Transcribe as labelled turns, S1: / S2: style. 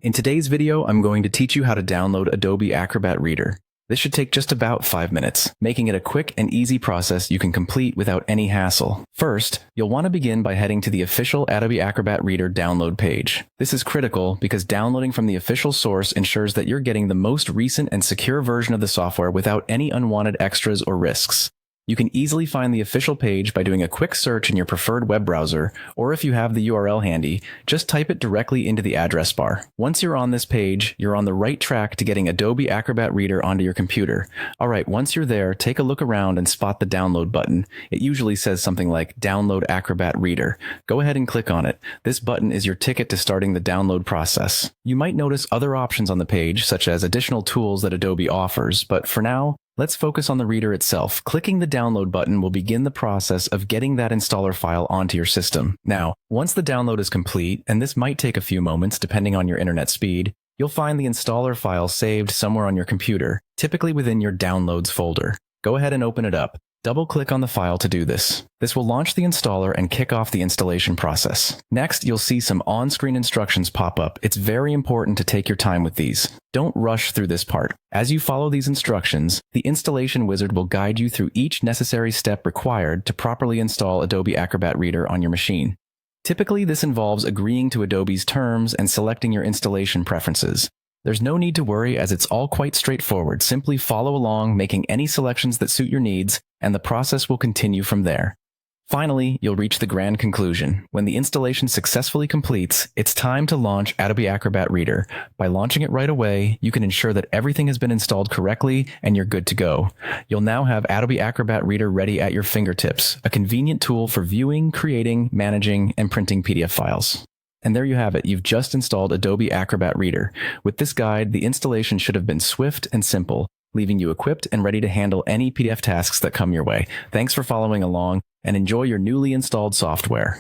S1: In today's video, I'm going to teach you how to download Adobe Acrobat Reader. This should take just about 5 minutes, making it a quick and easy process you can complete without any hassle. First, you'll want to begin by heading to the official Adobe Acrobat Reader download page. This is critical because downloading from the official source ensures that you're getting the most recent and secure version of the software without any unwanted extras or risks. You can easily find the official page by doing a quick search in your preferred web browser, or if you have the URL handy, just type it directly into the address bar. Once you're on this page, you're on the right track to getting Adobe Acrobat Reader onto your computer. Alright, once you're there, take a look around and spot the download button. It usually says something like Download Acrobat Reader. Go ahead and click on it. This button is your ticket to starting the download process. You might notice other options on the page, such as additional tools that Adobe offers, but for now, let's focus on the reader itself. Clicking the download button will begin the process of getting that installer file onto your system. Now, once the download is complete, and this might take a few moments depending on your internet speed, you'll find the installer file saved somewhere on your computer, typically within your Downloads folder. Go ahead and open it up. Double-click on the file to do this. This will launch the installer and kick off the installation process. Next, you'll see some on-screen instructions pop up. It's very important to take your time with these. Don't rush through this part. As you follow these instructions, the installation wizard will guide you through each necessary step required to properly install Adobe Acrobat Reader on your machine. Typically, this involves agreeing to Adobe's terms and selecting your installation preferences. There's no need to worry as it's all quite straightforward. Simply follow along, making any selections that suit your needs, and the process will continue from there. Finally, you'll reach the grand conclusion. When the installation successfully completes, it's time to launch Adobe Acrobat Reader. By launching it right away, you can ensure that everything has been installed correctly and you're good to go. You'll now have Adobe Acrobat Reader ready at your fingertips, a convenient tool for viewing, creating, managing, and printing PDF files. And there you have it. You've just installed Adobe Acrobat Reader. With this guide, the installation should have been swift and simple, leaving you equipped and ready to handle any PDF tasks that come your way. Thanks for following along, and enjoy your newly installed software.